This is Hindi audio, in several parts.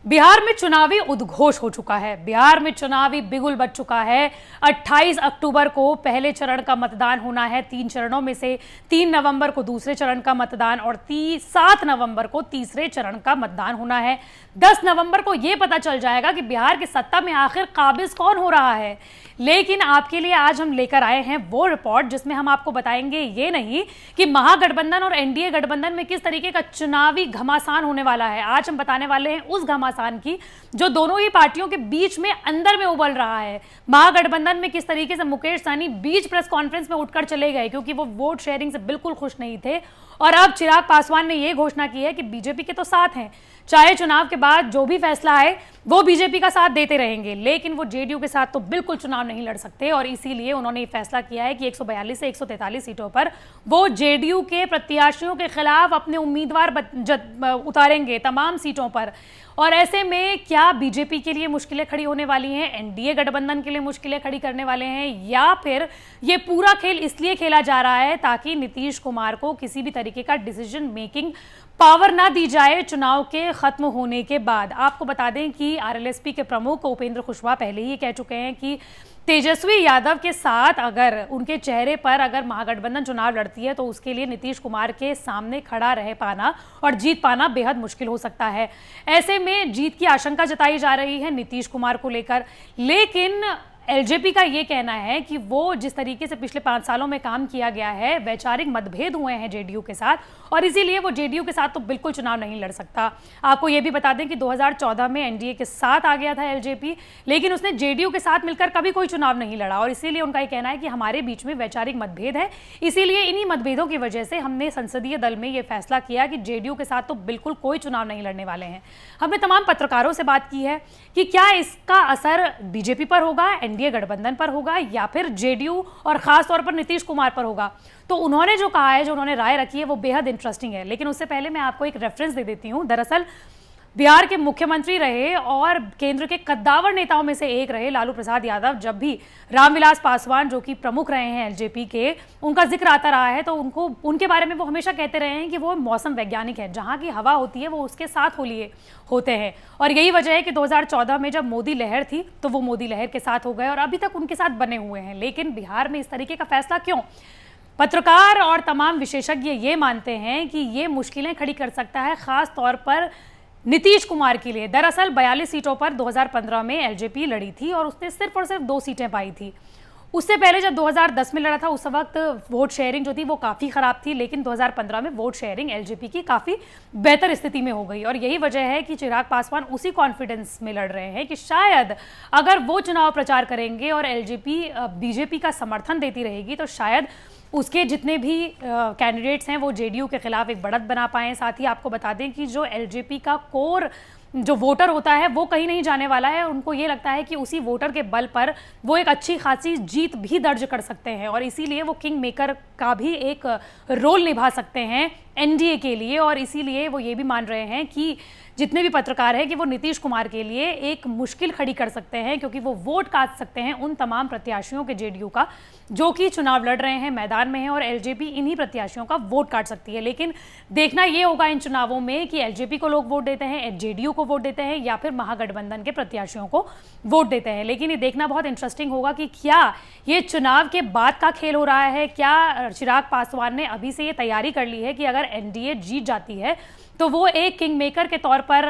बिहार में चुनावी उद्घोष हो चुका है। बिहार में चुनावी बिगुल बज चुका है। 28 अक्टूबर को पहले चरण का मतदान होना है। 3 चरणों में से 3 नवंबर को दूसरे चरण का मतदान और 7 नवंबर को तीसरे चरण का मतदान होना है। 10 नवंबर को यह पता चल जाएगा कि बिहार की सत्ता में आखिर काबिज कौन हो रहा है। लेकिन आपके लिए आज हम लेकर आए हैं वो रिपोर्ट जिसमें हम आपको बताएंगे ये नहीं कि महागठबंधन और एनडीए गठबंधन में किस तरीके का चुनावी घमासान होने वाला है। आज हम बताने वाले हैं उस घमासान की जो दोनों ही पार्टियों के बीच में अंदर में उबल रहा है। महागठबंधन में किस तरीके से मुकेश सहनी बीच प्रेस कॉन्फ्रेंस में उठकर चले गए क्योंकि वो वोट शेयरिंग से बिल्कुल खुश नहीं थे, और अब चिराग पासवान ने यह घोषणा की है कि बीजेपी के तो साथ हैं, चाहे चुनाव के बाद जो भी फैसला आए वो बीजेपी का साथ देते रहेंगे, लेकिन वो जेडीयू के साथ तो बिल्कुल चुनाव नहीं लड़ सकते। और इसीलिए उन्होंने ये फैसला किया है कि 142 से 143 सीटों पर वो जेडीयू के प्रत्याशियों के खिलाफ अपने उम्मीदवार उतारेंगे तमाम सीटों पर। और ऐसे में क्या बीजेपी के लिए मुश्किलें खड़ी होने वाली हैं, एनडीए गठबंधन के लिए मुश्किलें खड़ी करने वाले हैं, या फिर ये पूरा खेल इसलिए खेला जा रहा है ताकि नीतीश कुमार को किसी भी तरीके का डिसीजन मेकिंग पावर ना दी जाए चुनाव के खत्म होने के बाद। आपको बता दें कि आरएलएसपी के प्रमुख उपेंद्र कुशवाहा पहले ही कह चुके हैं कि तेजस्वी यादव के साथ अगर उनके चेहरे पर अगर महागठबंधन चुनाव लड़ती है तो उसके लिए नीतीश कुमार के सामने खड़ा रह पाना और जीत पाना बेहद मुश्किल हो सकता है। ऐसे में जीत की आशंका जताई जा रही है नीतीश कुमार को लेकर, लेकिन एलजेपी का ये कहना है कि वो जिस तरीके से पिछले 5 सालों में काम किया गया है, वैचारिक मतभेद हुए हैं जेडीयू के साथ, और इसीलिए वो जेडीयू के साथ तो बिल्कुल चुनाव नहीं लड़ सकता। आपको ये भी बता दें कि 2014 में एनडीए के साथ आ गया था एलजेपी, लेकिन उसने जेडीयू के साथ मिलकर कभी कोई चुनाव नहीं लड़ा, और इसीलिए उनका ये कहना है कि हमारे बीच में वैचारिक मतभेद है। इसीलिए इन्हीं मतभेदों की वजह से हमने संसदीय दल में ये फैसला किया कि जेडीयू के साथ तो बिल्कुल कोई चुनाव नहीं लड़ने वाले हैं। हमने तमाम पत्रकारों से बात की है कि क्या इसका असर बीजेपी पर होगा, एनडीए गठबंधन पर होगा, या फिर जेडीयू और खास तौर पर नीतीश कुमार पर होगा। तो उन्होंने जो कहा है, जो उन्होंने राय रखी है, वो बेहद इंटरेस्टिंग है। लेकिन उससे पहले मैं आपको एक रेफरेंस दे देती हूं। दरअसल बिहार के मुख्यमंत्री रहे और केंद्र के कद्दावर नेताओं में से एक रहे लालू प्रसाद यादव, जब भी रामविलास पासवान जो कि प्रमुख रहे हैं एलजेपी के, उनका जिक्र आता रहा है तो उनके बारे में वो हमेशा कहते रहे हैं कि वो मौसम वैज्ञानिक है, जहां की हवा होती है वो उसके साथ होते हैं। और यही वजह है कि 2014 में जब मोदी लहर थी तो वो मोदी लहर के साथ हो गए और अभी तक उनके साथ बने हुए हैं। लेकिन बिहार में इस तरीके का फैसला क्यों? पत्रकार और तमाम विशेषज्ञ ये मानते हैं कि ये मुश्किलें खड़ी कर सकता है, खास तौर पर नीतीश कुमार के लिए। दरअसल 42 सीटों पर 2015 में एलजेपी लड़ी थी और उसने सिर्फ और सिर्फ 2 सीटें पाई थी। उससे पहले जब 2010 में लड़ा था उस वक्त वोट शेयरिंग जो थी वो काफ़ी ख़राब थी, लेकिन 2015 में वोट शेयरिंग एलजेपी की काफ़ी बेहतर स्थिति में हो गई। और यही वजह है कि चिराग पासवान उसी कॉन्फिडेंस में लड़ रहे हैं कि शायद अगर वो चुनाव प्रचार करेंगे और एलजेपी बीजेपी का समर्थन देती रहेगी तो शायद उसके जितने भी कैंडिडेट्स हैं वो जेडीयू के खिलाफ एक बढ़त बना पाएं। साथ ही आपको बता दें कि जो एलजेपी का कोर जो वोटर होता है वो कहीं नहीं जाने वाला है। उनको ये लगता है कि उसी वोटर के बल पर वो एक अच्छी खासी जीत भी दर्ज कर सकते हैं, और इसीलिए वो किंग मेकर का भी एक रोल निभा सकते हैं एनडीए के लिए। और इसीलिए वो ये भी मान रहे हैं कि जितने भी पत्रकार हैं कि वो नीतीश कुमार के लिए एक मुश्किल खड़ी कर सकते हैं, क्योंकि वो वोट काट सकते हैं उन तमाम प्रत्याशियों के जेडीयू का जो कि चुनाव लड़ रहे हैं, मैदान में हैं, और एलजेपी इन्हीं प्रत्याशियों का वोट काट सकती है। लेकिन देखना ये होगा इन चुनावों में कि एलजेपी को लोग वोट देते हैं, जेडीयू को वोट देते हैं, या फिर महागठबंधन के प्रत्याशियों को वोट देते हैं। लेकिन ये देखना बहुत इंटरेस्टिंग होगा कि क्या ये चुनाव के बाद का खेल हो रहा है। क्या चिराग पासवान ने अभी से ये तैयारी कर ली है कि अगर एनडीए जीत जाती है तो वो एक किंग मेकर के तौर पर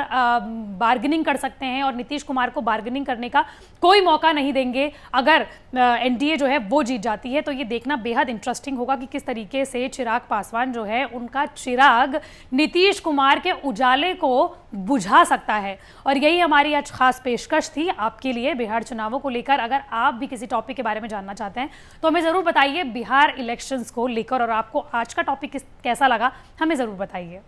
बार्गेनिंग कर सकते हैं और नीतीश कुमार को बार्गेनिंग करने का कोई मौका नहीं देंगे अगर एनडीए जो है वो जीत जाती है। तो ये देखना बेहद इंटरेस्टिंग होगा कि किस तरीके से चिराग पासवान जो है उनका चिराग नीतीश कुमार के उजाले को बुझा सकता है। और यही हमारी आज खास पेशकश थी आपके लिए बिहार चुनावों को लेकर। अगर आप भी किसी टॉपिक के बारे में जानना चाहते हैं तो हमें ज़रूर बताइए बिहार इलेक्शंस को लेकर, और आपको आज का टॉपिक कैसा लगा हमें ज़रूर बताइए।